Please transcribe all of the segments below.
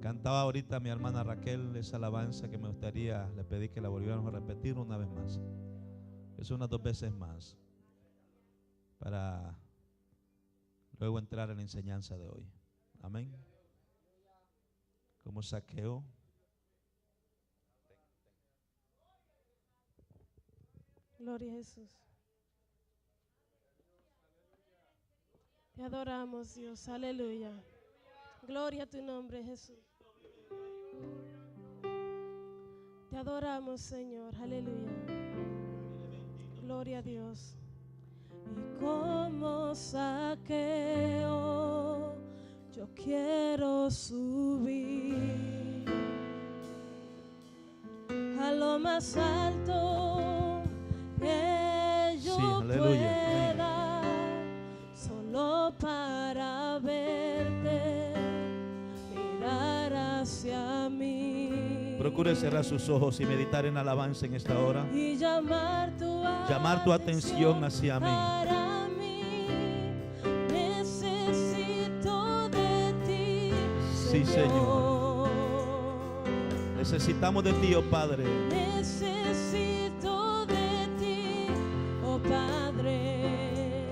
Cantaba ahorita mi hermana Raquel esa alabanza que me gustaría, le pedí que la volviéramos a repetir una vez más. Es unas 2 veces más, para luego entrar en la enseñanza de hoy. Amén. Como Zaqueo. Gloria a Jesús. Te adoramos, Dios. Aleluya. Gloria a tu nombre, Jesús. Te adoramos, Señor. Aleluya. Gloria a Dios. Y como Zaqueo, yo quiero subir a lo más alto que yo pueda, solo para verte, mirar hacia mí. Procure cerrar sus ojos y meditar en alabanza en esta hora. Y llamar tu atención hacia mí. Para mí, necesito de ti, sí, Señor. Necesitamos de ti, oh Padre. Necesito de ti, oh Padre.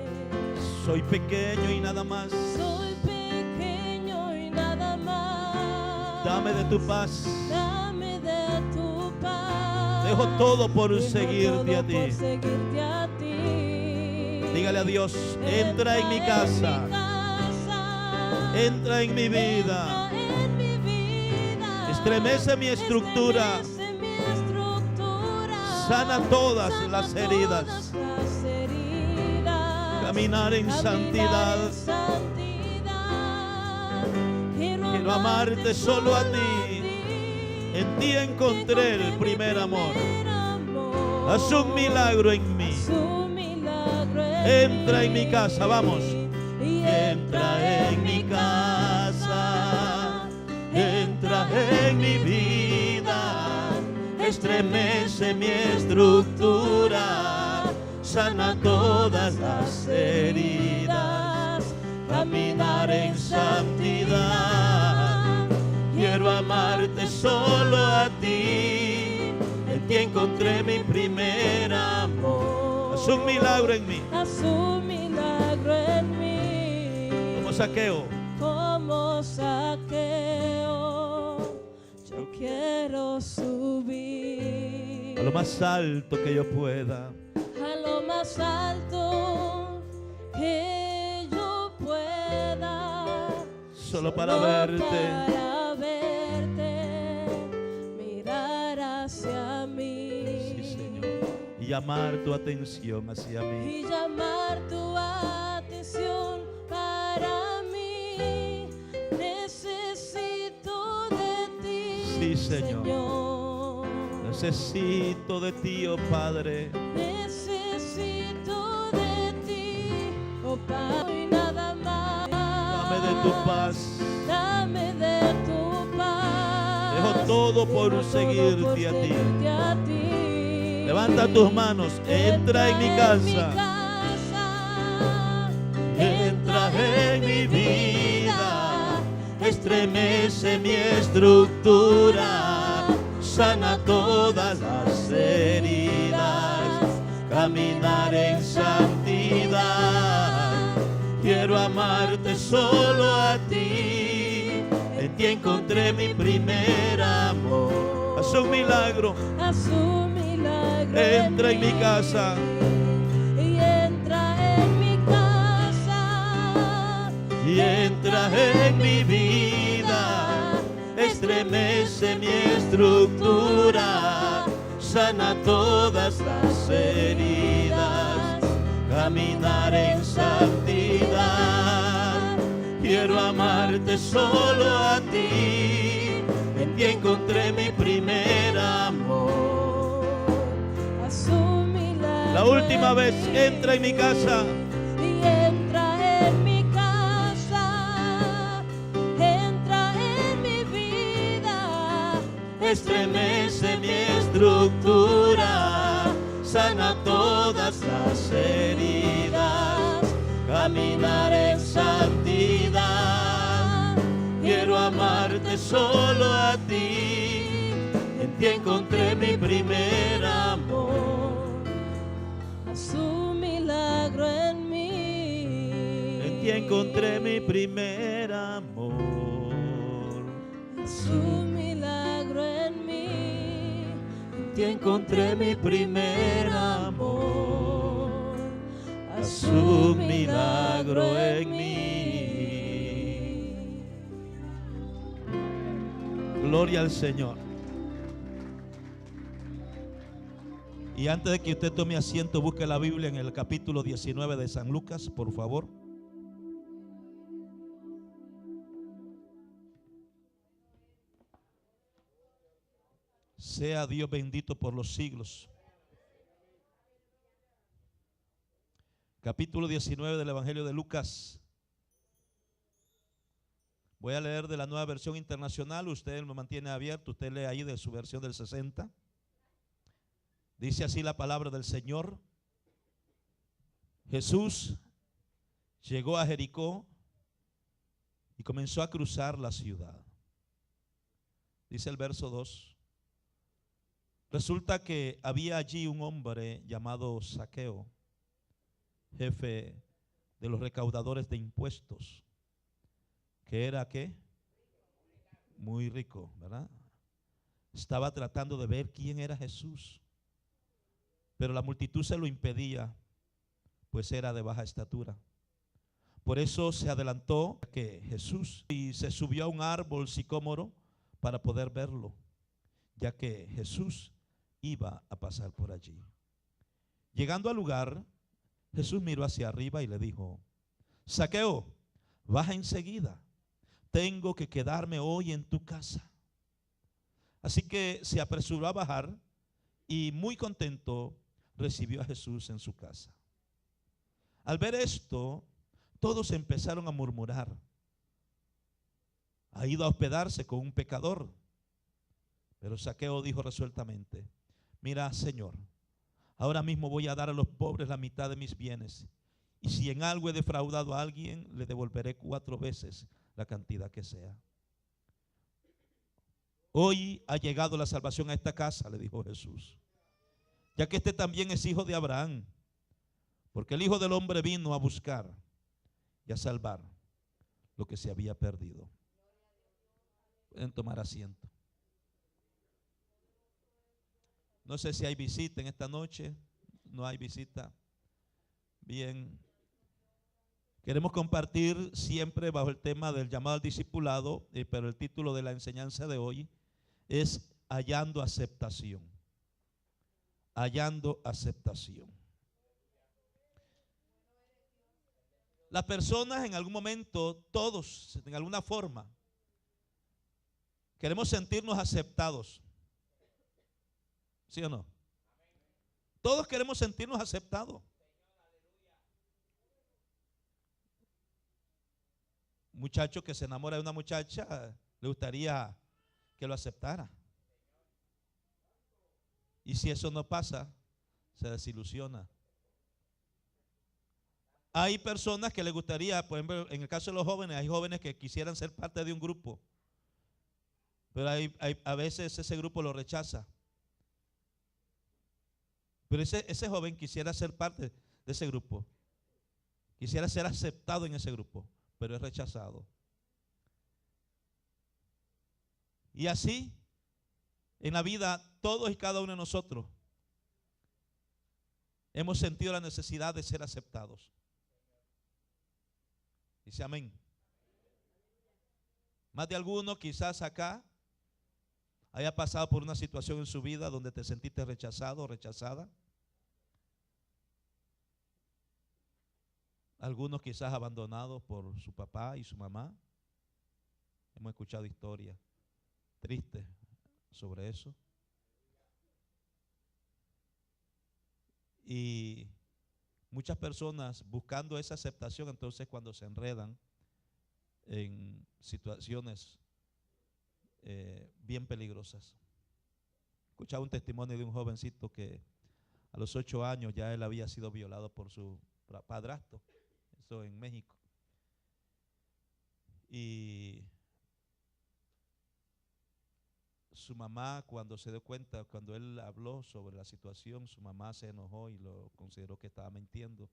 Soy pequeño y nada más. Soy pequeño y nada más. Dame de tu paz. Dame de tu paz. Dejo todo por seguirte a ti. Dígale a Dios, entra en mi casa. Entra en mi vida. Estremece mi estructura. Sana todas las heridas. Caminar en santidad. Quiero amarte solo a ti. En ti encontré el primer amor. Haz un milagro en mí. Entra en mi casa, vamos. Entra en mi casa. Entra en mi vida. Estremece mi estructura. Sana todas las heridas. Caminar en santidad. Quiero amarte solo a ti. En ti encontré mi primer amor. Haz un milagro en mí. Haz un milagro en mí. Como Zaqueo. Como Zaqueo, yo quiero subir A lo más alto que yo pueda. A lo más alto que yo pueda. Solo para verte. Para verte, mirar hacia mí. Sí, Señor. Y llamar tu atención hacia mí. Y llamar tu atención para mí. Necesito de ti, Sí, Señor. Señor. Necesito de ti, oh Padre. Necesito de ti, oh Padre, y nada más. Dame de tu paz. Dame de tu paz. Dejo todo por seguirte a ti. Levanta tus manos. Entra en mi casa. Entra en mi vida. Estremece mi estructura. Sana todas las heridas. Caminar en santidad. Quiero amarte solo a ti. En ti encontré mi primer amor. Haz un milagro. Haz un milagro. Entra en mi casa. Y entra en mi casa. Y entra en mi vida. Estremece mi estructura. Sana todas las heridas. Caminar en santidad. Quiero amarte solo a ti. En ti encontré mi primer amor. Haz un milagro. La última vez, entra en mi casa. Y entra en mi casa. Entra en mi vida. Estremece mi estructura. Sana todas las heridas. Caminar en santidad. Quiero amarte solo a ti. En ti encontré mi primer amor. Haz un milagro en mí. En ti encontré mi primer amor. Haz un milagro en mí. En ti encontré mi primer amor. Haz un milagro en mí. Gloria al Señor. Y antes de que usted tome asiento, busque la Biblia en el capítulo 19 de San Lucas, por favor. Sea Dios bendito por los siglos. Capítulo 19 del Evangelio de Lucas. Voy a leer de la Nueva Versión Internacional. Usted me mantiene abierto. Usted lee ahí de su versión del 60. Dice así la palabra del Señor. Jesús llegó a Jericó y comenzó a cruzar la ciudad. Dice el verso 2. Resulta que había allí un hombre llamado Zaqueo, jefe de los recaudadores de impuestos, que era ¿qué? Muy rico, ¿verdad? Estaba tratando de ver quién era Jesús, pero la multitud se lo impedía, pues era de baja estatura. Por eso se adelantó a que Jesús y se subió a un árbol sicómoro para poder verlo, ya que Jesús iba a pasar por allí. Llegando al lugar, Jesús miró hacia arriba y le dijo: Zaqueo, baja enseguida, tengo que quedarme hoy en tu casa. Así que se apresuró a bajar y muy contento recibió a Jesús en su casa. Al ver esto, todos empezaron a murmurar: ha ido a hospedarse con un pecador. Pero Zaqueo dijo resueltamente: mira, Señor, ahora mismo voy a dar a los pobres la mitad de mis bienes, y si en algo he defraudado a alguien, le devolveré 4 veces la cantidad que sea. Hoy ha llegado la salvación a esta casa, le dijo Jesús, ya que este también es hijo de Abraham, porque el Hijo del Hombre vino a buscar y a salvar lo que se había perdido. Pueden tomar asiento. No sé si hay visita en esta noche. No hay visita. Bien. Queremos compartir siempre bajo el tema del llamado al discipulado, pero el título de la enseñanza de hoy es hallando aceptación. Hallando aceptación. Las personas en algún momento, todos, en alguna forma, queremos sentirnos aceptados. ¿Sí o no? Todos queremos sentirnos aceptados. Un muchacho que se enamora de una muchacha, le gustaría que lo aceptara. Y si eso no pasa, se desilusiona. Hay personas que les gustaría, por ejemplo, en el caso de los jóvenes, hay jóvenes que quisieran ser parte de un grupo, pero a veces ese grupo lo rechaza. Pero ese joven quisiera ser parte de ese grupo, quisiera ser aceptado en ese grupo, pero es rechazado. Y así, en la vida, todos y cada uno de nosotros hemos sentido la necesidad de ser aceptados. Dice amén. Más de alguno quizás acá haya pasado por una situación en su vida donde te sentiste rechazado o rechazada. Algunos quizás abandonados por su papá y su mamá. Hemos escuchado historias tristes sobre eso. Y muchas personas buscando esa aceptación, entonces cuando se enredan en situaciones bien peligrosas. Escuchaba un testimonio de un jovencito que a los 8 años ya él había sido violado por su padrastro, eso en México. Y su mamá, cuando se dio cuenta, cuando él habló sobre la situación, su mamá se enojó y lo consideró que estaba mintiendo.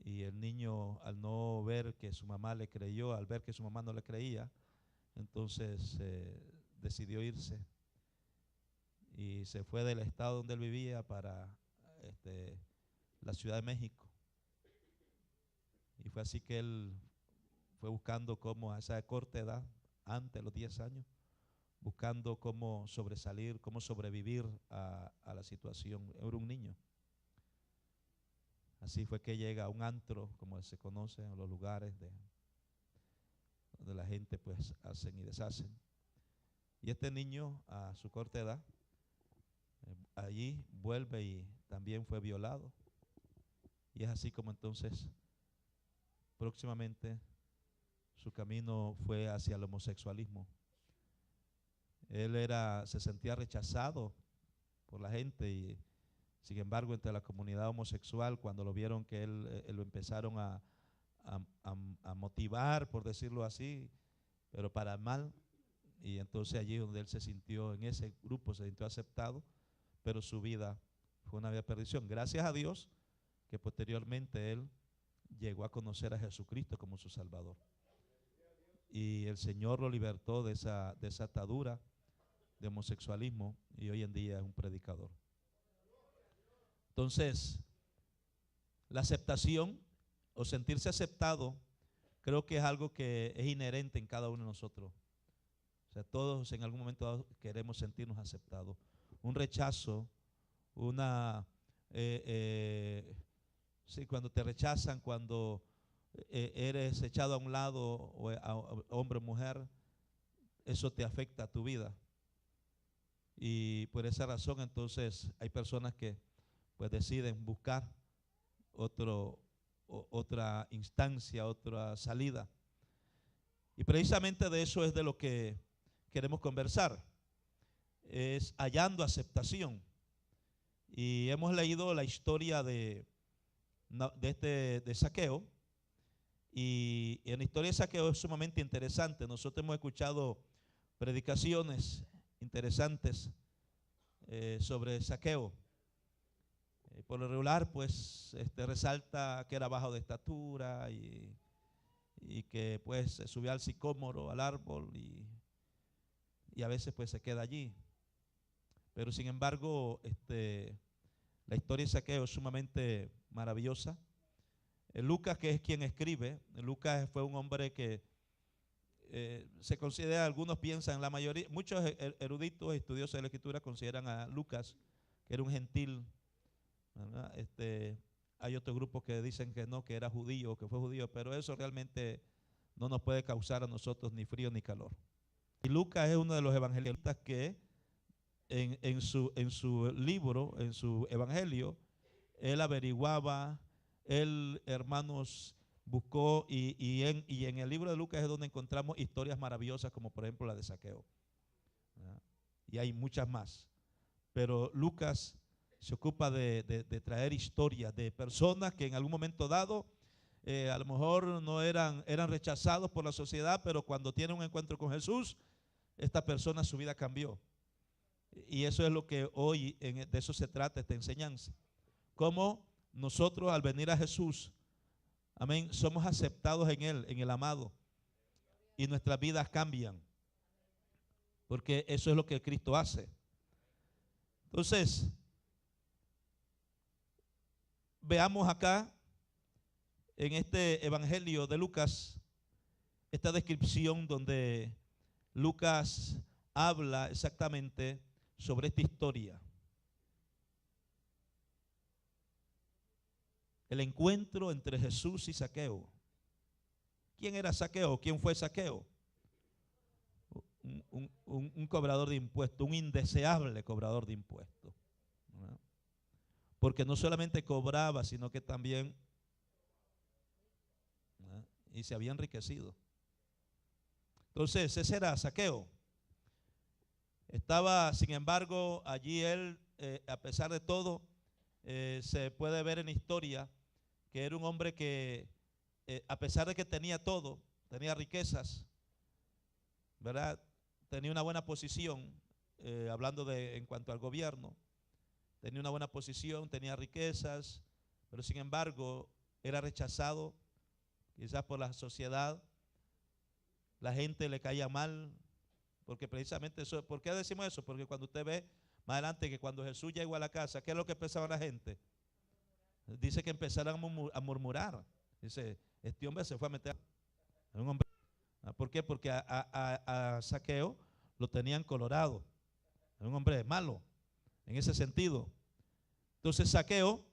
Y el niño, al no ver que su mamá le creyó, al ver que su mamá no le creía, entonces decidió irse y se fue del estado donde él vivía para la Ciudad de México. Y fue así que él fue buscando cómo a esa corta edad, antes de los 10 años, buscando cómo sobresalir, cómo sobrevivir a la situación. Era un niño. Así fue que llega a un antro, como se conoce en los lugares donde la gente pues hacen y deshacen. Y este niño a su corta edad, allí vuelve y también fue violado. Y es así como entonces próximamente su camino fue hacia el homosexualismo. Él se sentía rechazado por la gente y sin embargo entre la comunidad homosexual, cuando lo vieron que él lo empezaron a motivar, por decirlo así, pero para mal. Y entonces allí donde él se sintió, en ese grupo se sintió aceptado, pero su vida fue una vida de perdición. Gracias a Dios que posteriormente él llegó a conocer a Jesucristo como su Salvador. Y el Señor lo libertó de esa atadura de homosexualismo y hoy en día es un predicador. Entonces, la aceptación o sentirse aceptado creo que es algo que es inherente en cada uno de nosotros. O sea, todos en algún momento queremos sentirnos aceptados. Un rechazo, sí, cuando te rechazan, cuando eres echado a un lado, hombre o mujer, eso te afecta a tu vida. Y por esa razón entonces hay personas que pues deciden buscar otra instancia, otra salida. Y precisamente de eso es de lo que queremos conversar, es hallando aceptación. Y hemos leído la historia de Zaqueo, y en la historia de Zaqueo es sumamente interesante. Nosotros hemos escuchado predicaciones interesantes sobre Zaqueo. Por lo regular, pues, resalta que era bajo de estatura y que pues se subía al sicómoro, al árbol, y a veces pues se queda allí. Pero sin embargo, la historia de Zaqueo es sumamente maravillosa. Lucas, que es quien escribe, Lucas fue un hombre que se considera, algunos piensan, la mayoría, muchos eruditos, estudiosos de la Escritura consideran a Lucas que era un gentil, ¿verdad? Hay otros grupos que dicen que no, que era judío, que fue judío, pero eso realmente no nos puede causar a nosotros ni frío ni calor. Y Lucas es uno de los evangelistas que en su libro, en su evangelio, él averiguaba, él, hermanos, buscó y en el libro de Lucas es donde encontramos historias maravillosas como por ejemplo la de Zaqueo, ¿verdad? Y hay muchas más, pero Lucas se ocupa de traer historias de personas que en algún momento dado a lo mejor no eran rechazados por la sociedad, pero cuando tienen un encuentro con Jesús, esta persona, su vida cambió. Y eso es lo que hoy, de eso se trata esta enseñanza. Cómo nosotros al venir a Jesús, amén, somos aceptados en Él, en el amado, y nuestras vidas cambian, porque eso es lo que Cristo hace. Entonces, veamos acá en este evangelio de Lucas esta descripción donde Lucas habla exactamente sobre esta historia. El encuentro entre Jesús y Zaqueo. ¿Quién era Zaqueo? ¿Quién fue Zaqueo? Un cobrador de impuestos, un indeseable cobrador de impuestos, ¿no? Porque no solamente cobraba, sino que también, ¿no?, y se había enriquecido. Entonces, ese era Zaqueo. Estaba, sin embargo, allí él, a pesar de todo, se puede ver en la historia que era un hombre que, a pesar de que tenía todo, tenía riquezas, ¿verdad? tenía una buena posición, hablando en cuanto al gobierno, tenía una buena posición, tenía riquezas, pero sin embargo era rechazado quizás por la sociedad, la gente le caía mal, porque precisamente eso, ¿por qué decimos eso? Porque cuando usted ve más adelante que cuando Jesús llegó a la casa, ¿qué es lo que pensaba la gente? Dice que empezaron a murmurar. Dice, este hombre se fue a meter. Un hombre. ¿Por qué? Porque a Zaqueo lo tenían colorado. Era un hombre malo en ese sentido. Entonces Zaqueo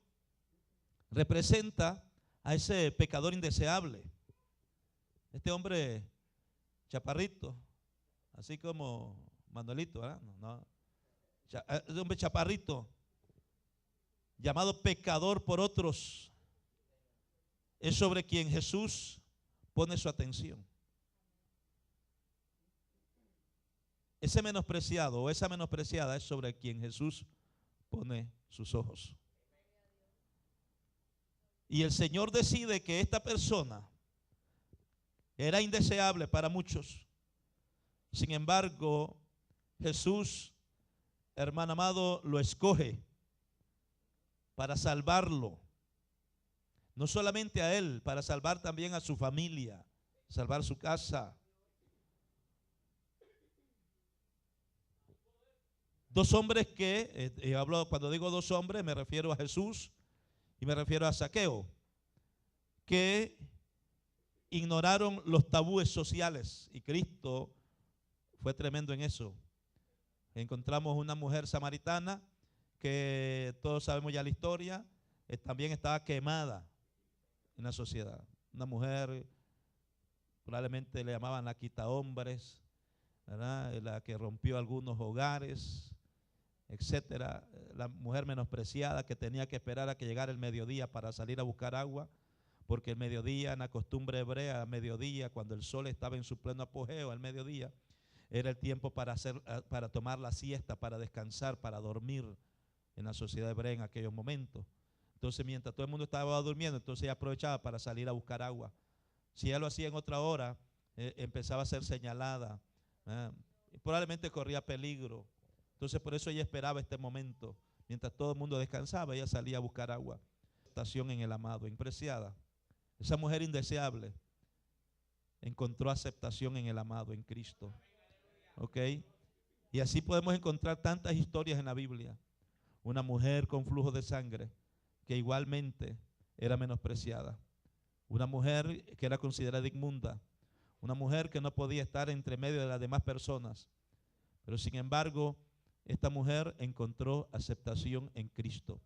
representa a ese pecador indeseable. Este hombre chaparrito, así como Manuelito, ¿verdad? No. Este hombre chaparrito, llamado pecador por otros, es sobre quien Jesús pone su atención. Ese menospreciado o esa menospreciada es sobre quien Jesús pone sus ojos. Y el Señor decide que esta persona era indeseable para muchos. Sin embargo, Jesús, hermano amado, lo escoge para salvarlo. No solamente a él, para salvar también a su familia, salvar su casa. Dos hombres que, cuando digo dos hombres, me refiero a Jesús y me refiero a Zaqueo, que ignoraron los tabúes sociales, y Cristo fue tremendo en eso. Encontramos una mujer samaritana que todos sabemos ya la historia, también estaba quemada en la sociedad. Una mujer, probablemente le llamaban la quitahombres, ¿verdad? La que rompió algunos hogares, etcétera. La mujer menospreciada que tenía que esperar a que llegara el mediodía para salir a buscar agua, porque el mediodía, en la costumbre hebrea, a mediodía, cuando el sol estaba en su pleno apogeo, al mediodía, era el tiempo para tomar la siesta, para descansar, para dormir en la sociedad hebrea en aquellos momentos. Entonces, mientras todo el mundo estaba durmiendo, entonces ella aprovechaba para salir a buscar agua. Si ella lo hacía en otra hora, empezaba a ser señalada, y probablemente corría peligro. Entonces, por eso ella esperaba este momento. Mientras todo el mundo descansaba, ella salía a buscar agua. Aceptación en el amado, impreciada. Esa mujer indeseable encontró aceptación en el amado, en Cristo. ¿Ok? Y así podemos encontrar tantas historias en la Biblia. Una mujer con flujo de sangre que igualmente era menospreciada. Una mujer que era considerada inmunda. Una mujer que no podía estar entre medio de las demás personas. Pero sin embargo, esta mujer encontró aceptación en Cristo.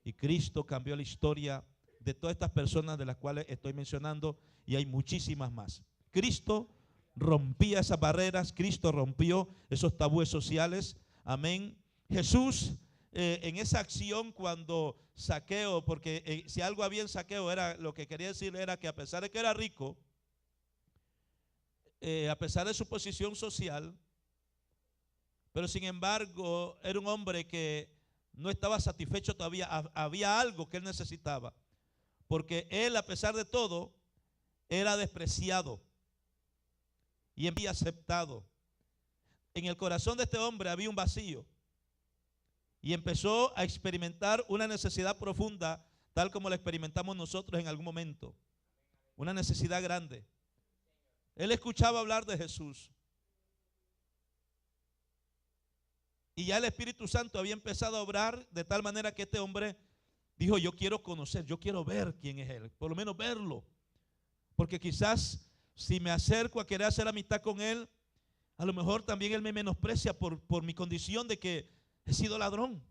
Y Cristo cambió la historia de todas estas personas de las cuales estoy mencionando, y hay muchísimas más. Cristo rompía esas barreras, Cristo rompió esos tabúes sociales. Amén. Jesús, en esa acción, cuando Zaqueo, porque si algo había en Zaqueo, era lo que quería decir era que a pesar de que era rico, a pesar de su posición social, pero sin embargo era un hombre que no estaba satisfecho todavía. Había algo que él necesitaba, porque él, a pesar de todo, era despreciado y había aceptado. En el corazón de este hombre había un vacío y empezó a experimentar una necesidad profunda, tal como la experimentamos nosotros en algún momento. Una necesidad grande. Él escuchaba hablar de Jesús y ya el Espíritu Santo había empezado a obrar de tal manera que este hombre dijo: yo quiero conocer, yo quiero ver quién es Él, por lo menos verlo, porque quizás si me acerco a querer hacer amistad con Él, a lo mejor también Él me menosprecia por mi condición de que he sido ladrón.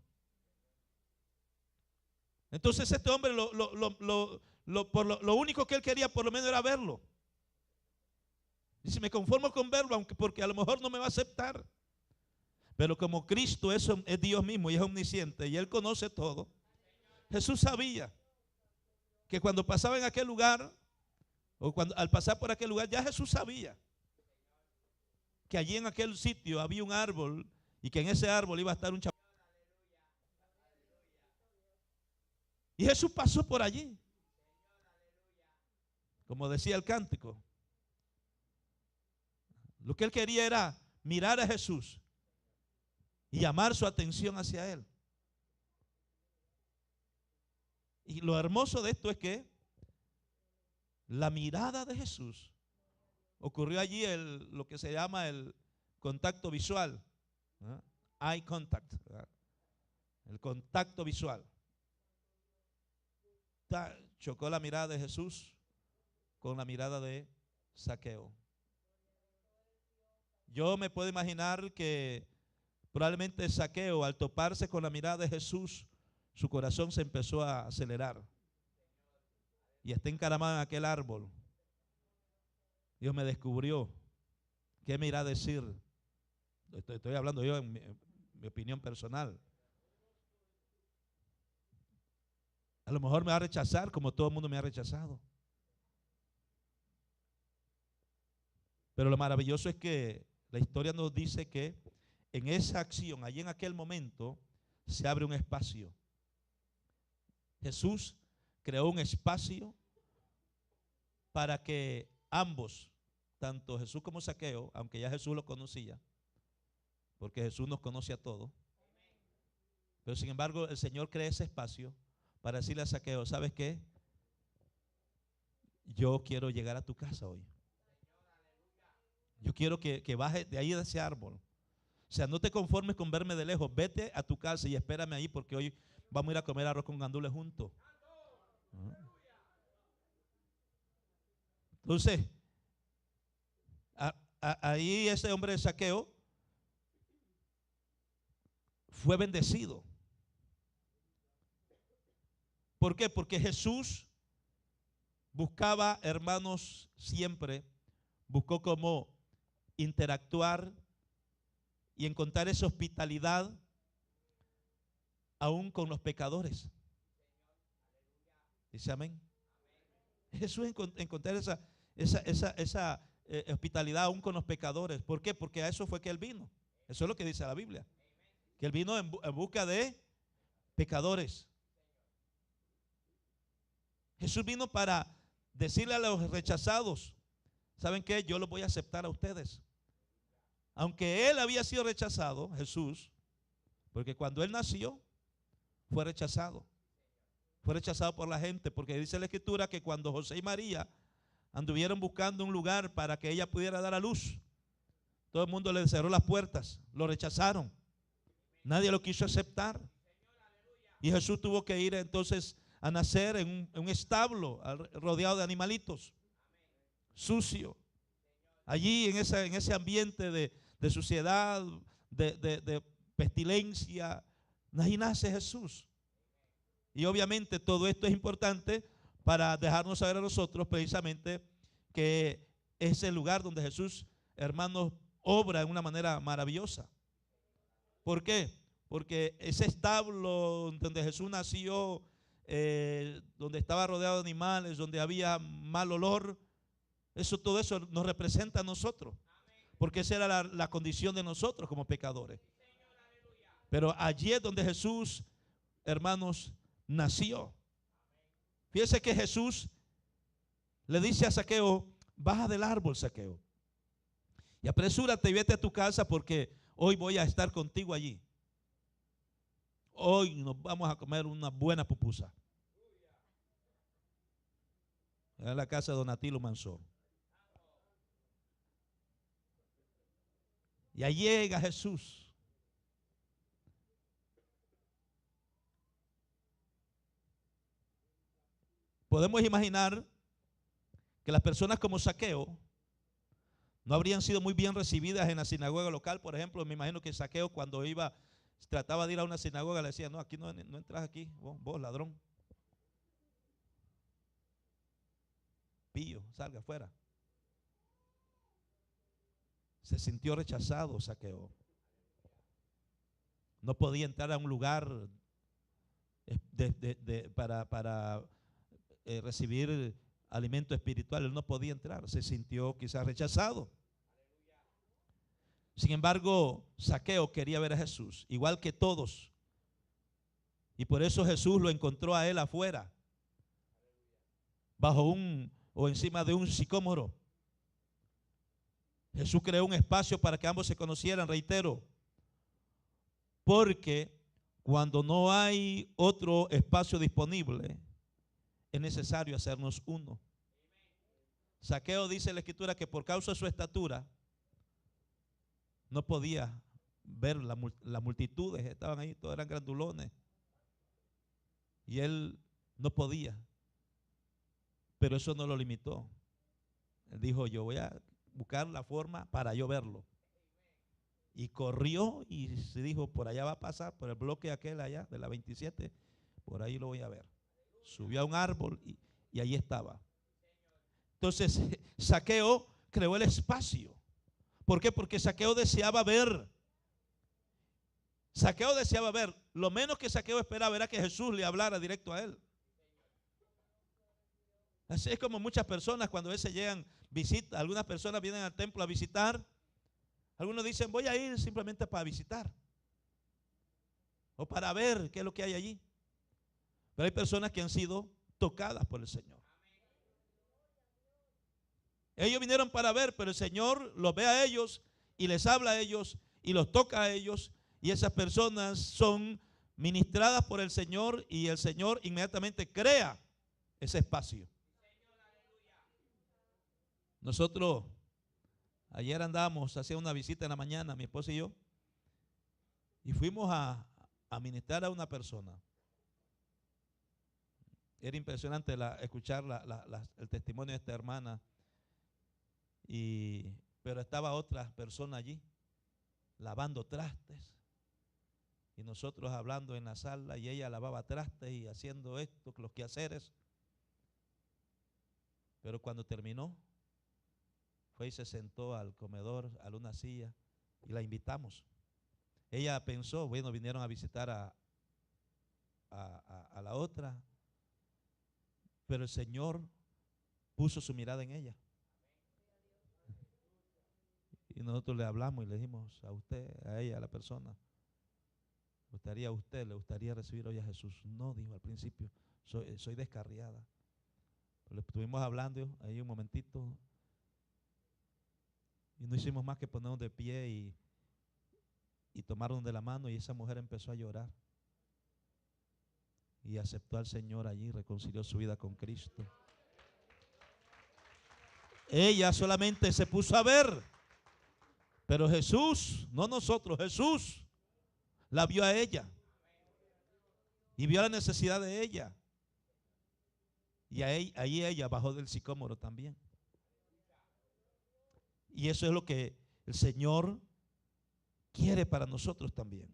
Entonces este hombre lo único que él quería por lo menos era verlo. Dice: me conformo con verlo, porque a lo mejor no me va a aceptar. Pero como Cristo es Dios mismo y es omnisciente y Él conoce todo, Jesús sabía que cuando pasaba en aquel lugar, o al pasar por aquel lugar, ya Jesús sabía que allí en aquel sitio había un árbol y que en ese árbol iba a estar un chaparro. Y Jesús pasó por allí, como decía el cántico. Lo que él quería era mirar a Jesús y llamar su atención hacia Él. Y lo hermoso de esto es que la mirada de Jesús ocurrió allí lo que se llama el contacto visual, ¿verdad? Eye contact, ¿verdad? El contacto visual. Chocó la mirada de Jesús con la mirada de Zaqueo. Yo me puedo imaginar que probablemente Zaqueo, al toparse con la mirada de Jesús, su corazón se empezó a acelerar y está encaramado en aquel árbol. Dios me descubrió. ¿Qué me irá a decir? Estoy hablando yo en mi opinión personal. A lo mejor me va a rechazar como todo el mundo me ha rechazado. Pero lo maravilloso es que la historia nos dice que en esa acción, allí en aquel momento, se abre un espacio. Jesús creó un espacio para que ambos, tanto Jesús como Zaqueo, aunque ya Jesús lo conocía, porque Jesús nos conoce a todos, pero sin embargo el Señor crea ese espacio para decirle a Zaqueo, ¿sabes qué? Yo quiero llegar a tu casa hoy. Yo quiero que bajes de ahí de ese árbol. O sea, no te conformes con verme de lejos. Vete a tu casa y espérame ahí porque hoy vamos a ir a comer arroz con gandules juntos. Entonces, ahí ese hombre de Zaqueo fue bendecido. ¿Por qué? Porque Jesús buscaba, hermanos, siempre buscó cómo interactuar y encontrar esa hospitalidad aún con los pecadores. Dice amén. Jesús encontrar esa hospitalidad aún con los pecadores. ¿Por qué? Porque a eso fue que Él vino. Eso es lo que dice la Biblia. Que Él vino en busca de pecadores. Jesús vino para decirle a los rechazados, ¿saben qué? Yo los voy a aceptar a ustedes. Aunque Él había sido rechazado, Jesús, porque cuando Él nació, fue rechazado. Fue rechazado por la gente, porque dice la Escritura que cuando José y María anduvieron buscando un lugar para que ella pudiera dar a luz, todo el mundo le cerró las puertas, lo rechazaron. Nadie lo quiso aceptar. Y Jesús tuvo que ir entonces a nacer en un establo rodeado de animalitos, sucio. Allí en ese ambiente de suciedad, de pestilencia, ahí nace Jesús. Y obviamente todo esto es importante para dejarnos saber a nosotros precisamente que es el lugar donde Jesús, hermanos, obra de una manera maravillosa. ¿Por qué? Porque ese establo donde Jesús nació, donde estaba rodeado de animales, donde había mal olor, todo eso nos representa a nosotros, porque esa era la condición de nosotros como pecadores. Pero allí es donde Jesús, hermanos, nació. Fíjese que Jesús le dice a Zaqueo, baja del árbol, Zaqueo, y apresúrate y vete a tu casa porque hoy voy a estar contigo allí. Hoy nos vamos a comer una buena pupusa. En la casa de Donatilo Manzó. Y ahí llega Jesús. Podemos imaginar que las personas como Zaqueo no habrían sido muy bien recibidas en la sinagoga local. Por ejemplo, me imagino que Zaqueo cuando trataba de ir a una sinagoga le decía, no, aquí no entras aquí, vos ladrón. Pillo, salga afuera. Se sintió rechazado Zaqueo. No podía entrar a un lugar para recibir alimento espiritual. Él no podía entrar. Se sintió quizás rechazado. Sin embargo, Zaqueo quería ver a Jesús, igual que todos. Y por eso Jesús lo encontró a él afuera, bajo o encima de un sicómoro. Jesús creó un espacio para que ambos se conocieran, reitero, porque cuando no hay otro espacio disponible, es necesario hacernos uno. Zaqueo dice en la Escritura que por causa de su estatura no podía ver las multitudes, estaban ahí, todos eran grandulones, y él no podía, pero eso no lo limitó. Él dijo, yo voy a buscar la forma para yo verlo. Y corrió y se dijo, por allá va a pasar, por el bloque aquel allá de la 27, por ahí lo voy a ver. Subió a un árbol y ahí estaba. Entonces, Zaqueo creó el espacio. ¿Por qué? Porque Zaqueo deseaba ver. Zaqueo deseaba ver. Lo menos que Zaqueo esperaba era que Jesús le hablara directo a él. Así es como muchas personas cuando a veces llegan, visitan, algunas personas vienen al templo a visitar. Algunos dicen, voy a ir simplemente para visitar o para ver qué es lo que hay allí. Pero hay personas que han sido tocadas por el Señor. Ellos vinieron para ver, pero el Señor los ve a ellos y les habla a ellos y los toca a ellos, y esas personas son ministradas por el Señor y el Señor inmediatamente crea ese espacio. Nosotros ayer andamos, hacía una visita en la mañana, mi esposa y yo, y fuimos a ministrar a una persona. Era impresionante escuchar el testimonio de esta hermana, pero estaba otra persona allí, lavando trastes, y nosotros hablando en la sala, y ella lavaba trastes y haciendo esto, los quehaceres. Pero cuando terminó, fue y se sentó al comedor, a una silla, y la invitamos. Ella pensó, bueno, vinieron a visitar a la otra, pero el Señor puso su mirada en ella. Y nosotros le hablamos y le dijimos a usted, a ella, a la persona, ¿le gustaría recibir hoy a Jesús? No, dijo al principio, soy descarriada. Pero le estuvimos hablando ahí un momentito, y no hicimos más que ponernos de pie y tomarnos de la mano, y esa mujer empezó a llorar. Y aceptó al Señor allí, reconcilió su vida con Cristo. Ella solamente se puso a ver, pero Jesús, no nosotros, Jesús la vio a ella y vio la necesidad de ella. Y ahí ella bajó del sicómoro también. Y eso es lo que el Señor quiere para nosotros también.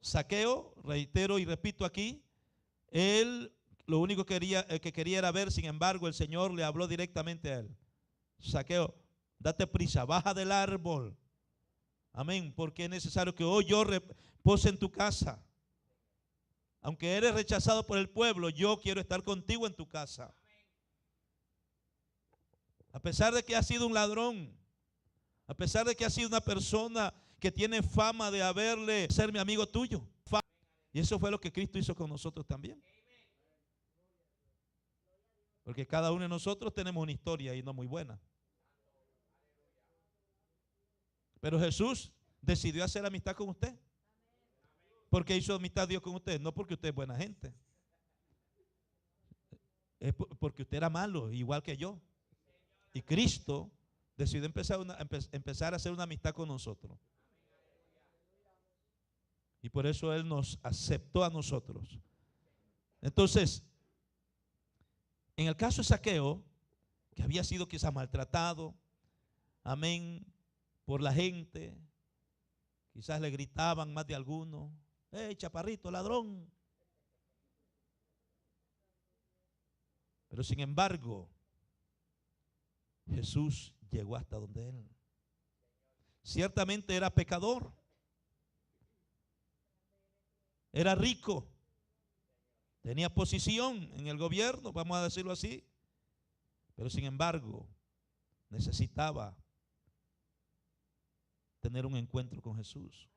Zaqueo, reitero y repito aquí, él lo único que quería era ver, sin embargo, el Señor le habló directamente a él. Zaqueo, date prisa, baja del árbol. Amén, porque es necesario que hoy yo repose en tu casa. Aunque eres rechazado por el pueblo, yo quiero estar contigo en tu casa. A pesar de que has sido un ladrón, a pesar de que has sido una persona que tiene fama de ser mi amigo tuyo. Y eso fue lo que Cristo hizo con nosotros también. Porque cada uno de nosotros tenemos una historia y no muy buena. Pero Jesús decidió hacer amistad con usted. ¿Por qué hizo amistad Dios con usted? No porque usted es buena gente. Es porque usted era malo, igual que yo. Y Cristo decidió empezar a hacer una amistad con nosotros. Y por eso Él nos aceptó a nosotros. Entonces, en el caso de Zaqueo, que había sido quizás maltratado, amén, por la gente, quizás le gritaban más de alguno, ¡hey, chaparrito, ladrón! Pero sin embargo, Jesús llegó hasta donde él. Ciertamente era pecador, era rico, tenía posición en el gobierno, vamos a decirlo así, pero sin embargo necesitaba tener un encuentro con Jesús.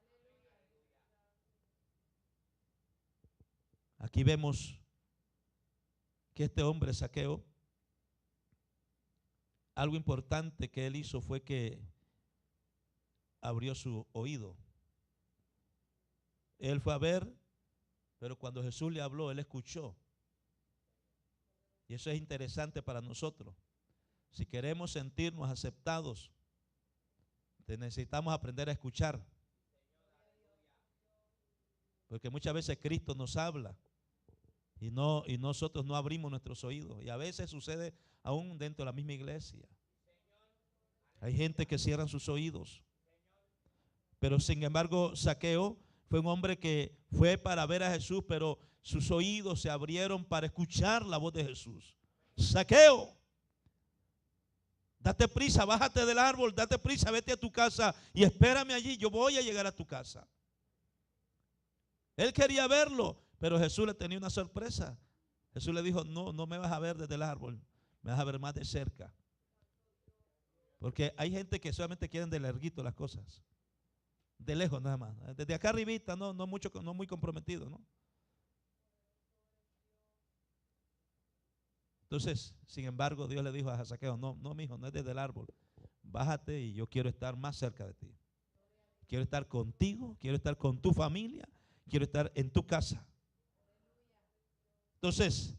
Aquí vemos que este hombre Zaqueo algo importante que él hizo fue que abrió su oído. Él fue a ver, pero cuando Jesús le habló, él escuchó. Y eso es interesante para nosotros. Si queremos sentirnos aceptados, necesitamos aprender a escuchar. Porque muchas veces Cristo nos habla y nosotros no abrimos nuestros oídos. Y a veces sucede aún dentro de la misma iglesia. Hay gente que cierran sus oídos. Pero sin embargo, Zaqueo fue un hombre que fue para ver a Jesús, pero sus oídos se abrieron para escuchar la voz de Jesús. Zaqueo, date prisa, bájate del árbol, date prisa, vete a tu casa y espérame allí, yo voy a llegar a tu casa. Él quería verlo, pero Jesús le tenía una sorpresa. Jesús le dijo, no, no me vas a ver desde el árbol, me vas a ver más de cerca. Porque hay gente que solamente quieren de larguito las cosas. De lejos nada más. Desde acá arribita, no mucho, no muy comprometido, ¿no? Entonces, sin embargo, Dios le dijo a Zaqueo, no, mi hijo, no es desde el árbol. Bájate y yo quiero estar más cerca de ti. Quiero estar contigo, quiero estar con tu familia, quiero estar en tu casa. Entonces,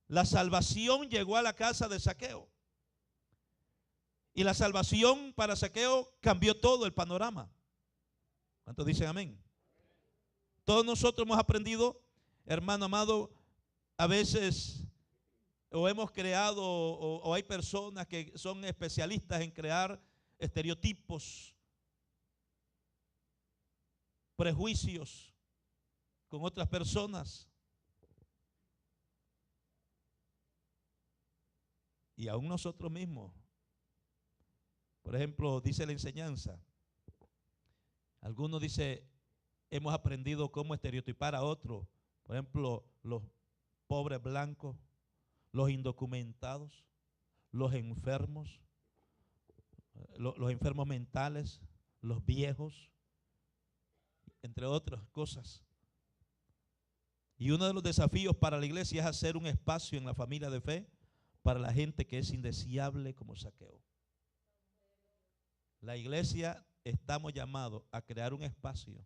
la salvación llegó a la casa de Zaqueo. Y la salvación para Zaqueo cambió todo el panorama. ¿Cuántos dicen amén? Todos nosotros hemos aprendido, hermano amado, a veces o hemos creado o hay personas que son especialistas en crear estereotipos, prejuicios con otras personas. Y aún nosotros mismos. Por ejemplo, dice la enseñanza. Algunos dice, hemos aprendido cómo estereotipar a otros. Por ejemplo, los pobres blancos, los indocumentados, los enfermos, los enfermos mentales, los viejos, entre otras cosas. Y uno de los desafíos para la iglesia es hacer un espacio en la familia de fe para la gente que es indeseable como Zaqueo. La iglesia estamos llamados a crear un espacio.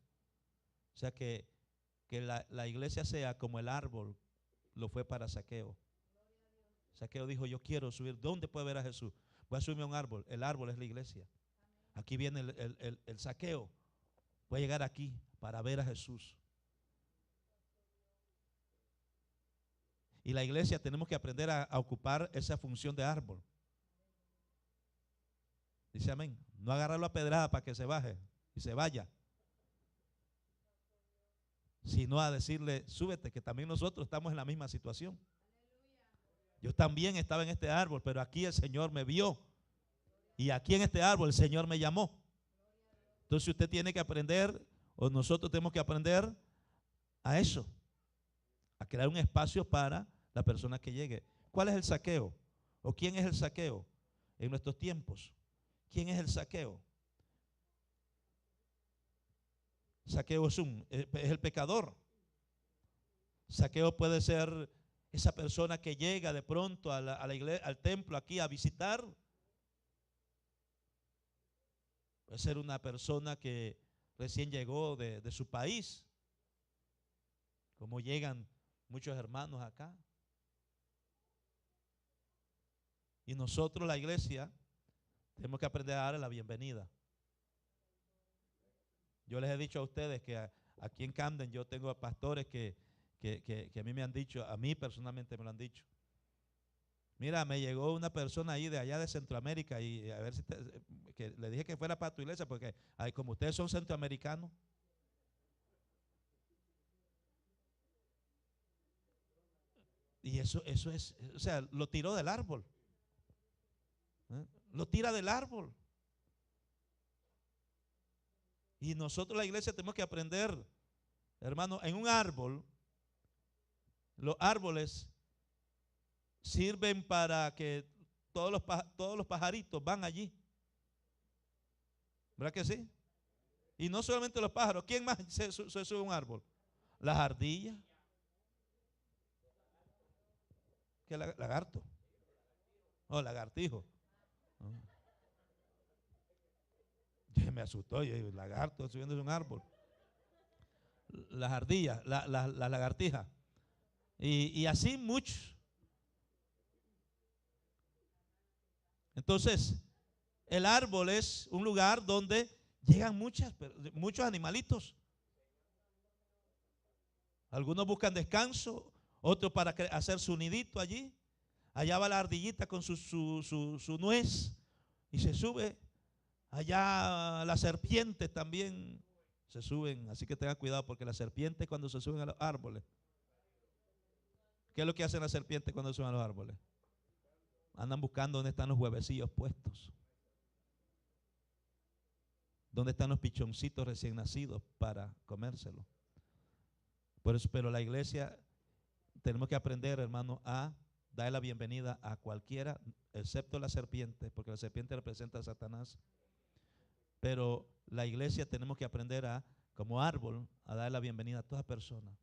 O sea que la iglesia sea como el árbol lo fue para Zaqueo. Zaqueo dijo, yo quiero subir. ¿Dónde puede ver a Jesús? Voy a subirme a un árbol. El árbol es la iglesia. Aquí viene el Zaqueo. Voy a llegar aquí para ver a Jesús. Y la iglesia tenemos que aprender a ocupar esa función de árbol. Dice amén. No agarrarlo a pedrada para que se baje y se vaya. Sino a decirle, súbete, que también nosotros estamos en la misma situación. Yo también estaba en este árbol, pero aquí el Señor me vio. Y aquí en este árbol el Señor me llamó. Entonces usted tiene que aprender, o nosotros tenemos que aprender a eso. A crear un espacio para la persona que llegue. ¿Cuál es el Zaqueo? ¿O quién es el Zaqueo en nuestros tiempos? ¿Quién es el Zaqueo? Zaqueo es el pecador. Zaqueo puede ser esa persona que llega de pronto a la iglesia, al templo aquí a visitar. Puede ser una persona que recién llegó de su país, como llegan muchos hermanos acá. Y nosotros, la iglesia, tenemos que aprender a darle la bienvenida. Yo les he dicho a ustedes que aquí en Camden yo tengo pastores que a mí me han dicho, a mí personalmente me lo han dicho. Mira, me llegó una persona ahí de allá de Centroamérica y a ver si que le dije que fuera para tu iglesia porque como ustedes son centroamericanos. Y eso es, o sea, lo tiró del árbol. Lo tira del árbol. Y nosotros la iglesia tenemos que aprender, hermano, en un árbol, los árboles sirven para que todos los pajaritos van allí. ¿Verdad que sí? Y no solamente los pájaros, ¿quién más se sube a un árbol? Las ardillas. ¿Qué lagarto? Oh, lagartijo. ¿no? Ya me asustó, y el lagarto subiendo de un árbol. Las ardillas, las lagartijas. Y así muchos. Entonces, el árbol es un lugar donde llegan muchos animalitos. Algunos buscan descanso, otros para hacer su nidito allí. Allá va la ardillita con su nuez y se sube. Allá las serpientes también se suben, así que tengan cuidado porque las serpientes cuando se suben a los árboles, ¿qué es lo que hacen las serpientes cuando se suben a los árboles? Andan buscando dónde están los huevecillos puestos, dónde están los pichoncitos recién nacidos para comérselos. Por eso, pero la iglesia tenemos que aprender, hermano, a dar la bienvenida a cualquiera, excepto la serpiente, porque la serpiente representa a Satanás. Pero la iglesia tenemos que aprender como árbol, a dar la bienvenida a toda persona.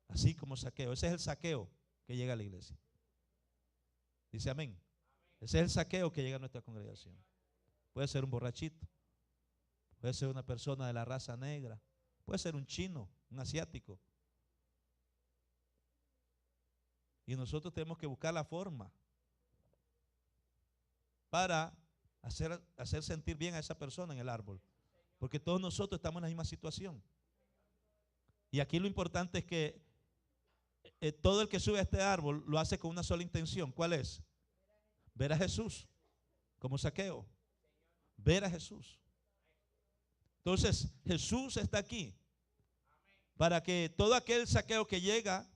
Así como Zaqueo. Ese es el Zaqueo que llega a la iglesia. Dice amén. Ese es el Zaqueo que llega a nuestra congregación. Puede ser un borrachito, puede ser una persona de la raza negra, puede ser un chino, un asiático. Y nosotros tenemos que buscar la forma para hacer sentir bien a esa persona en el árbol. Porque todos nosotros estamos en la misma situación. Y aquí lo importante es que todo el que sube a este árbol lo hace con una sola intención. ¿Cuál es? Ver a Jesús, como Zaqueo. Ver a Jesús. Entonces, Jesús está aquí para que todo aquel Zaqueo que llega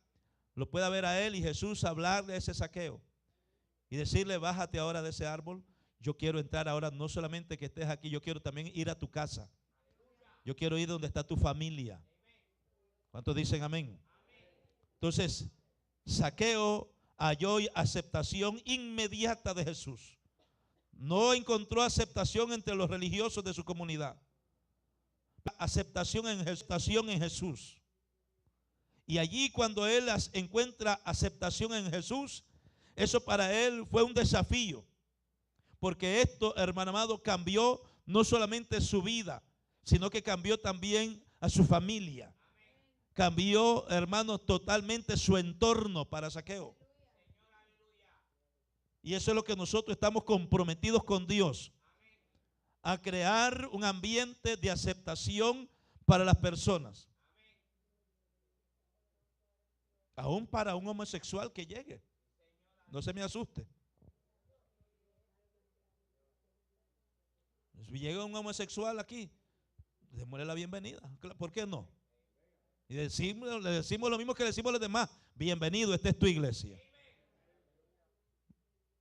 lo pueda ver a él y Jesús hablarle a ese Zaqueo y decirle: bájate ahora de ese árbol. Yo quiero entrar ahora, no solamente que estés aquí, yo quiero también ir a tu casa. Yo quiero ir donde está tu familia. ¿Cuántos dicen amén? Entonces, Zaqueo halló aceptación inmediata de Jesús. No encontró aceptación entre los religiosos de su comunidad. Aceptación en Jesús. Y allí, cuando él encuentra aceptación en Jesús, eso para él fue un desafío. Porque esto, hermano amado, cambió no solamente su vida, sino que cambió también a su familia. Cambió, hermano, totalmente su entorno para Zaqueo. Y eso es lo que nosotros estamos comprometidos con Dios, a crear un ambiente de aceptación para las personas. Aún para un homosexual que llegue. No se me asuste. Si llega un homosexual aquí, démosle la bienvenida. ¿Por qué no? Y le decimos lo mismo que le decimos a los demás: bienvenido, esta es tu iglesia.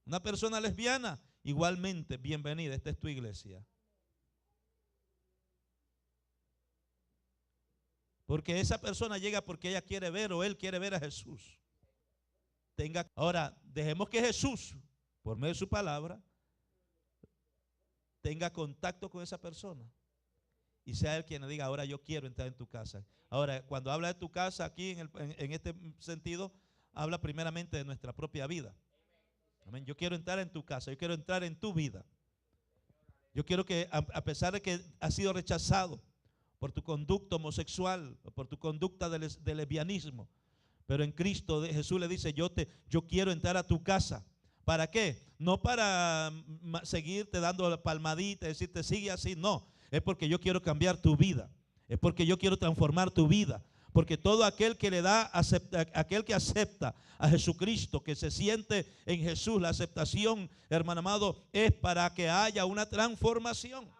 Una persona lesbiana, igualmente, bienvenida, esta es tu iglesia. Porque esa persona llega porque ella quiere ver o él quiere ver a Jesús. Ahora, dejemos que Jesús, por medio de su palabra, tenga contacto con esa persona y sea él quien le diga: ahora yo quiero entrar en tu casa. Ahora, cuando habla de tu casa aquí en este sentido, habla primeramente de nuestra propia vida. Amén. Yo quiero entrar en tu casa, yo quiero entrar en tu vida. Yo quiero que, a pesar de que has sido rechazado por tu conducta homosexual, por tu conducta de lesbianismo, pero en Cristo Jesús le dice: yo quiero entrar a tu casa. ¿Para qué? No para seguirte dando la palmadita y decirte sigue así, no. Es porque yo quiero cambiar tu vida. Es porque yo quiero transformar tu vida. Porque todo aquel que aquel que acepta a Jesucristo, que se siente en Jesús, la aceptación, hermano amado, es para que haya una transformación.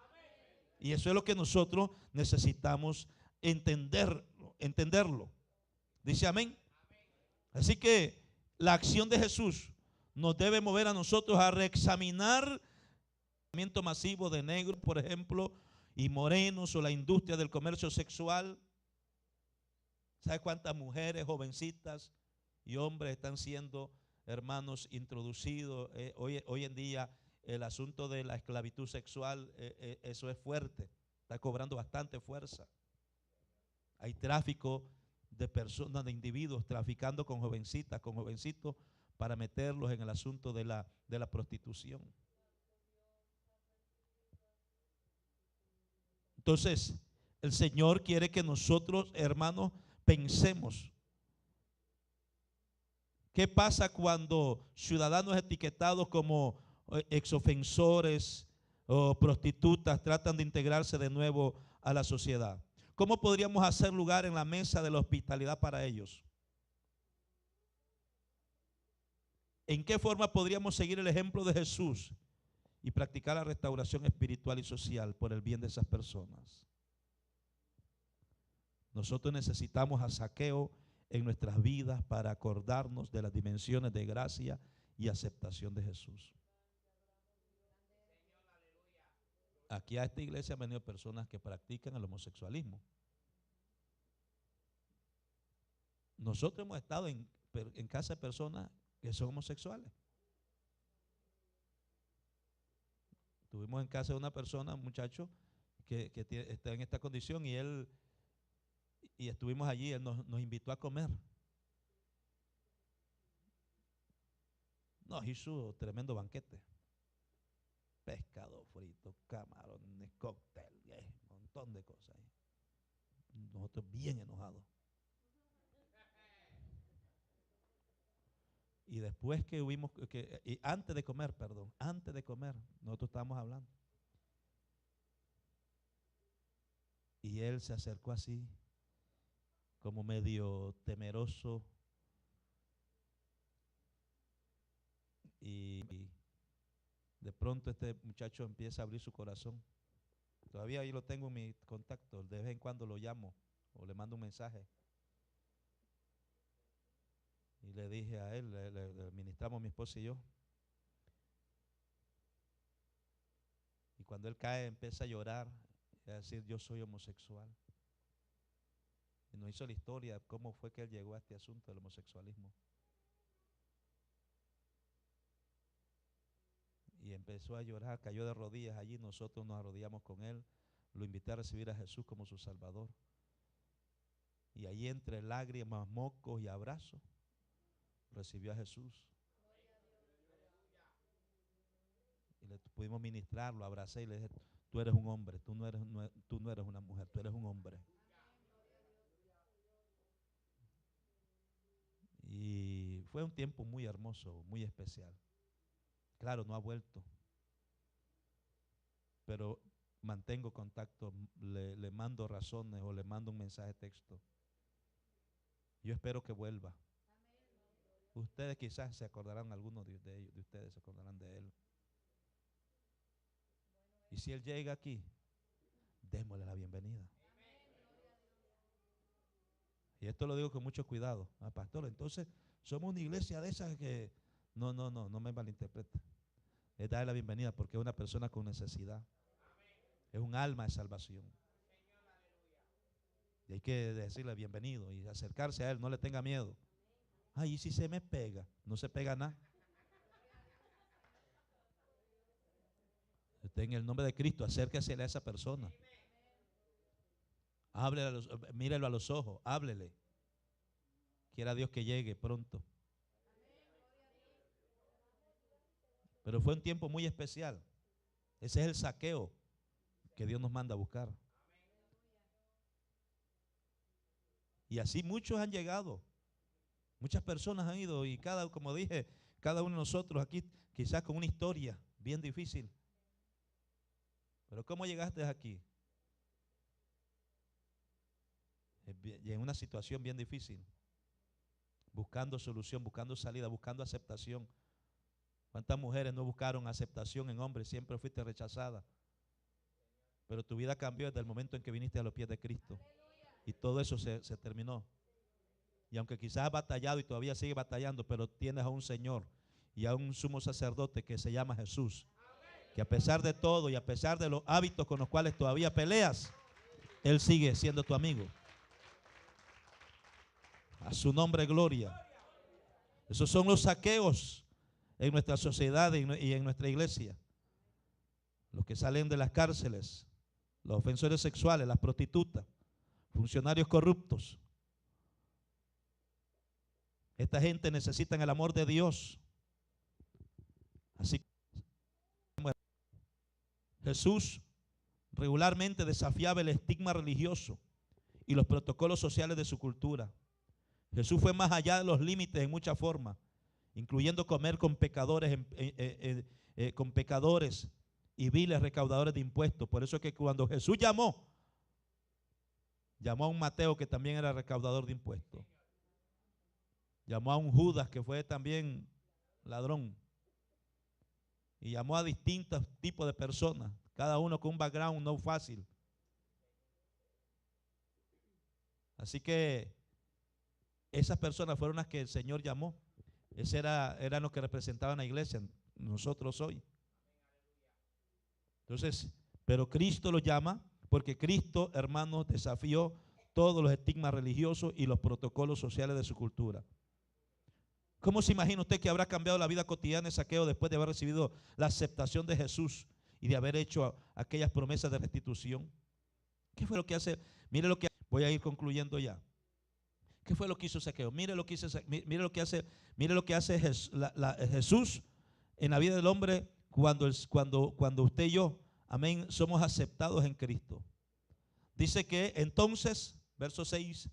Y eso es lo que nosotros necesitamos entenderlo. Dice amén. Así que la acción de Jesús nos debe mover a nosotros a reexaminar el movimiento masivo de negros, por ejemplo, y morenos, o la industria del comercio sexual. ¿Sabe cuántas mujeres, jovencitas y hombres están siendo, hermanos, introducidos? Hoy en día el asunto de la esclavitud sexual, eso es fuerte, está cobrando bastante fuerza. Hay tráfico de personas, de individuos traficando con jovencitas, con jovencitos, para meterlos en el asunto de la prostitución. Entonces, el Señor quiere que nosotros, hermanos, pensemos. ¿Qué pasa cuando ciudadanos etiquetados como exofensores o prostitutas tratan de integrarse de nuevo a la sociedad? ¿Cómo podríamos hacer lugar en la mesa de la hospitalidad para ellos? ¿En qué forma podríamos seguir el ejemplo de Jesús y practicar la restauración espiritual y social por el bien de esas personas? Nosotros necesitamos a Zaqueo en nuestras vidas para acordarnos de las dimensiones de gracia y aceptación de Jesús. Aquí a esta iglesia han venido personas que practican el homosexualismo. Nosotros hemos estado en casa de personas que son homosexuales. Estuvimos en casa de una persona, un muchacho que está en esta condición y estuvimos allí, él nos invitó a comer. Nos hizo tremendo banquete. Pescado frito, camarones, cóctel, un montón de cosas ahí. Nosotros bien enojados. Y después que hubimos, antes de comer, nosotros estábamos hablando. Y él se acercó así, como medio temeroso. Y de pronto este muchacho empieza a abrir su corazón. Todavía ahí lo tengo en mi contacto. De vez en cuando lo llamo o le mando un mensaje. Y le dije a él, le ministramos mi esposa y yo. Y cuando él cae, empieza a llorar y a decir, yo soy homosexual. Y nos hizo la historia de cómo fue que él llegó a este asunto del homosexualismo. Y empezó a llorar, cayó de rodillas allí, nosotros nos arrodillamos con él, lo invité a recibir a Jesús como su Salvador. Y allí entre lágrimas, mocos y abrazos, recibió a Jesús. Y le pudimos ministrar, lo abracé y le dije, tú eres un hombre, tú no eres una mujer, tú eres un hombre. Y fue un tiempo muy hermoso, muy especial. Claro, no ha vuelto, pero mantengo contacto, le mando razones o le mando un mensaje de texto. Yo espero que vuelva. Ustedes quizás se acordarán, algunos de ustedes se acordarán de él. Y si él llega aquí, démosle la bienvenida. Y esto lo digo con mucho cuidado, pastor. Entonces, somos una iglesia de esas que no me malinterprete. Es darle la bienvenida porque es una persona con necesidad. Es un alma de salvación. Y hay que decirle bienvenido y acercarse a él, no le tenga miedo. Ay, ¿y si se me pega? No se pega nada. Usted en el nombre de Cristo, acérquese a esa persona. Háblele, mírelo a los ojos, háblele. Quiera Dios que llegue pronto. Pero fue un tiempo muy especial. Ese es el Zaqueo que Dios nos manda a buscar. Y así muchos han llegado. Muchas personas han ido y como dije, cada uno de nosotros aquí quizás con una historia bien difícil. Pero ¿cómo llegaste aquí? Y en una situación bien difícil. Buscando solución, buscando salida, buscando aceptación. ¿Cuántas mujeres no buscaron aceptación en hombres? Siempre fuiste rechazada. Pero tu vida cambió desde el momento en que viniste a los pies de Cristo. Y todo eso se terminó. Y aunque quizás has batallado y todavía sigue batallando, pero tienes a un Señor y a un sumo sacerdote que se llama Jesús. Que a pesar de todo y a pesar de los hábitos con los cuales todavía peleas, Él sigue siendo tu amigo. A su nombre, gloria. Esos son los Zaqueos en nuestra sociedad y en nuestra iglesia. Los que salen de las cárceles, los ofensores sexuales, las prostitutas, funcionarios corruptos. Esta gente necesita el amor de Dios. Así que Jesús regularmente desafiaba el estigma religioso y los protocolos sociales de su cultura. Jesús fue más allá de los límites en muchas formas, incluyendo comer con pecadores, con pecadores y viles recaudadores de impuestos. Por eso es que cuando Jesús llamó a un Mateo que también era recaudador de impuestos. Llamó a un Judas que fue también ladrón. Y llamó a distintos tipos de personas, cada uno con un background no fácil. Así que esas personas fueron las que el Señor llamó. Ese eran los que representaban a la iglesia, nosotros hoy. Entonces, pero Cristo los llama porque Cristo, hermanos, desafió todos los estigmas religiosos y los protocolos sociales de su cultura. ¿Cómo se imagina usted que habrá cambiado la vida cotidiana de Zaqueo después de haber recibido la aceptación de Jesús y de haber hecho aquellas promesas de restitución? ¿Qué fue lo que hace? Mire lo que voy a ir concluyendo ya. ¿Qué fue lo que hizo Zaqueo? Mire lo que hace Jesús en la vida del hombre cuando usted y yo, amén, somos aceptados en Cristo. Dice que entonces, verso 6,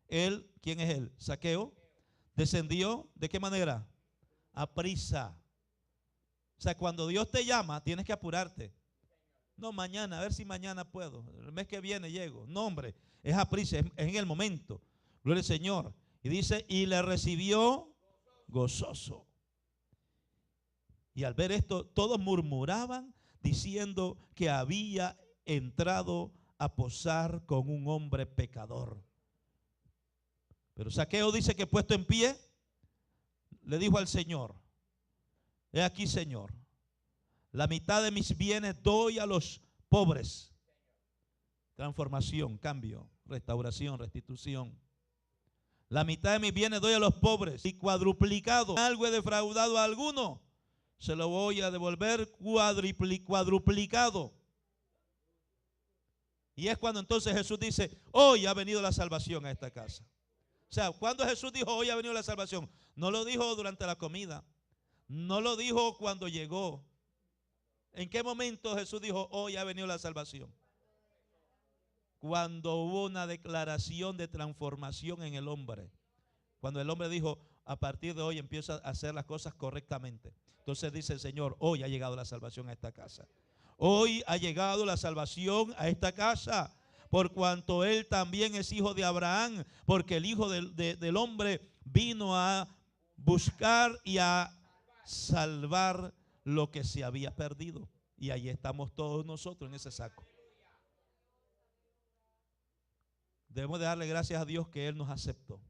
él, ¿quién es él? Zaqueo, descendió, ¿de qué manera? A prisa. O sea, cuando Dios te llama, tienes que apurarte. No, mañana, a ver si mañana puedo. El mes que viene llego. No, hombre, es a prisa, es en el momento. Gloria al Señor. Y dice, y le recibió gozoso. Y al ver esto, todos murmuraban diciendo que había entrado a posar con un hombre pecador. Pero Zaqueo dice que puesto en pie, le dijo al Señor, he aquí, Señor, la mitad de mis bienes doy a los pobres. Transformación, cambio, restauración, restitución. La mitad de mis bienes doy a los pobres y cuadruplicado. Algo he defraudado a alguno, se lo voy a devolver cuadruplicado. Y es cuando entonces Jesús dice, hoy ha venido la salvación a esta casa. O sea, cuando Jesús dijo, hoy ha venido la salvación, no lo dijo durante la comida, no lo dijo cuando llegó. ¿En qué momento Jesús dijo, hoy ha venido la salvación? Cuando hubo una declaración de transformación en el hombre. Cuando el hombre dijo, a partir de hoy empieza a hacer las cosas correctamente. Entonces dice el Señor, hoy ha llegado la salvación a esta casa. Hoy ha llegado la salvación a esta casa. Por cuanto él también es hijo de Abraham, porque el Hijo del Hombre vino a buscar y a salvar lo que se había perdido. Y ahí estamos todos nosotros en ese saco. Debemos de darle gracias a Dios que Él nos aceptó.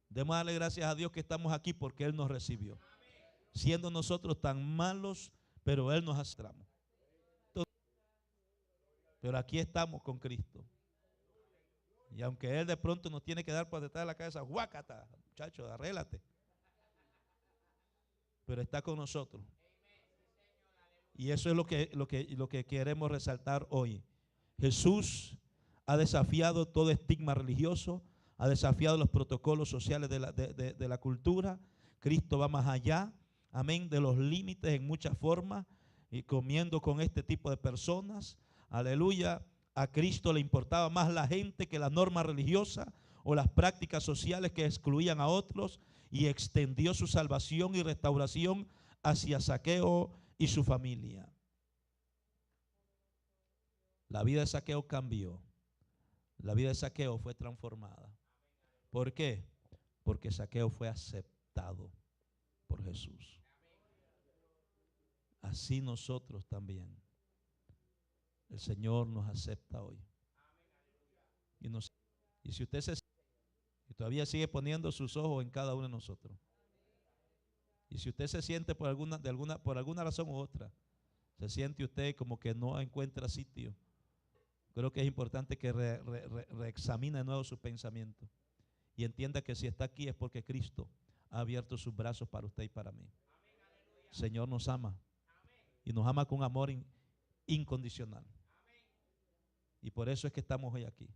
Debemos darle gracias a Dios que estamos aquí porque Él nos recibió. Siendo nosotros tan malos, pero Él nos aceptó. Pero aquí estamos con Cristo. Y aunque Él de pronto nos tiene que dar por detrás de la cabeza, guácata, muchachos, arrélate. Pero está con nosotros. Y eso es lo que queremos resaltar hoy. Jesús ha desafiado todo estigma religioso, ha desafiado los protocolos sociales de la cultura. Cristo va más allá, amén, de los límites en muchas formas, y comiendo con este tipo de personas. Aleluya, a Cristo le importaba más la gente que la norma religiosa o las prácticas sociales que excluían a otros, y extendió su salvación y restauración hacia Zaqueo y su familia. La vida de Zaqueo cambió. La vida de Zaqueo fue transformada. ¿Por qué? Porque Zaqueo fue aceptado por Jesús. Así nosotros también. El Señor nos acepta hoy. Y si usted todavía sigue poniendo sus ojos en cada uno de nosotros. Y si usted se siente por alguna razón u otra, se siente usted como que no encuentra sitio, creo que es importante que reexamine de nuevo sus pensamientos y entienda que si está aquí es porque Cristo ha abierto sus brazos para usted y para mí. El Señor nos ama y nos ama con amor incondicional. Y por eso es que estamos hoy aquí.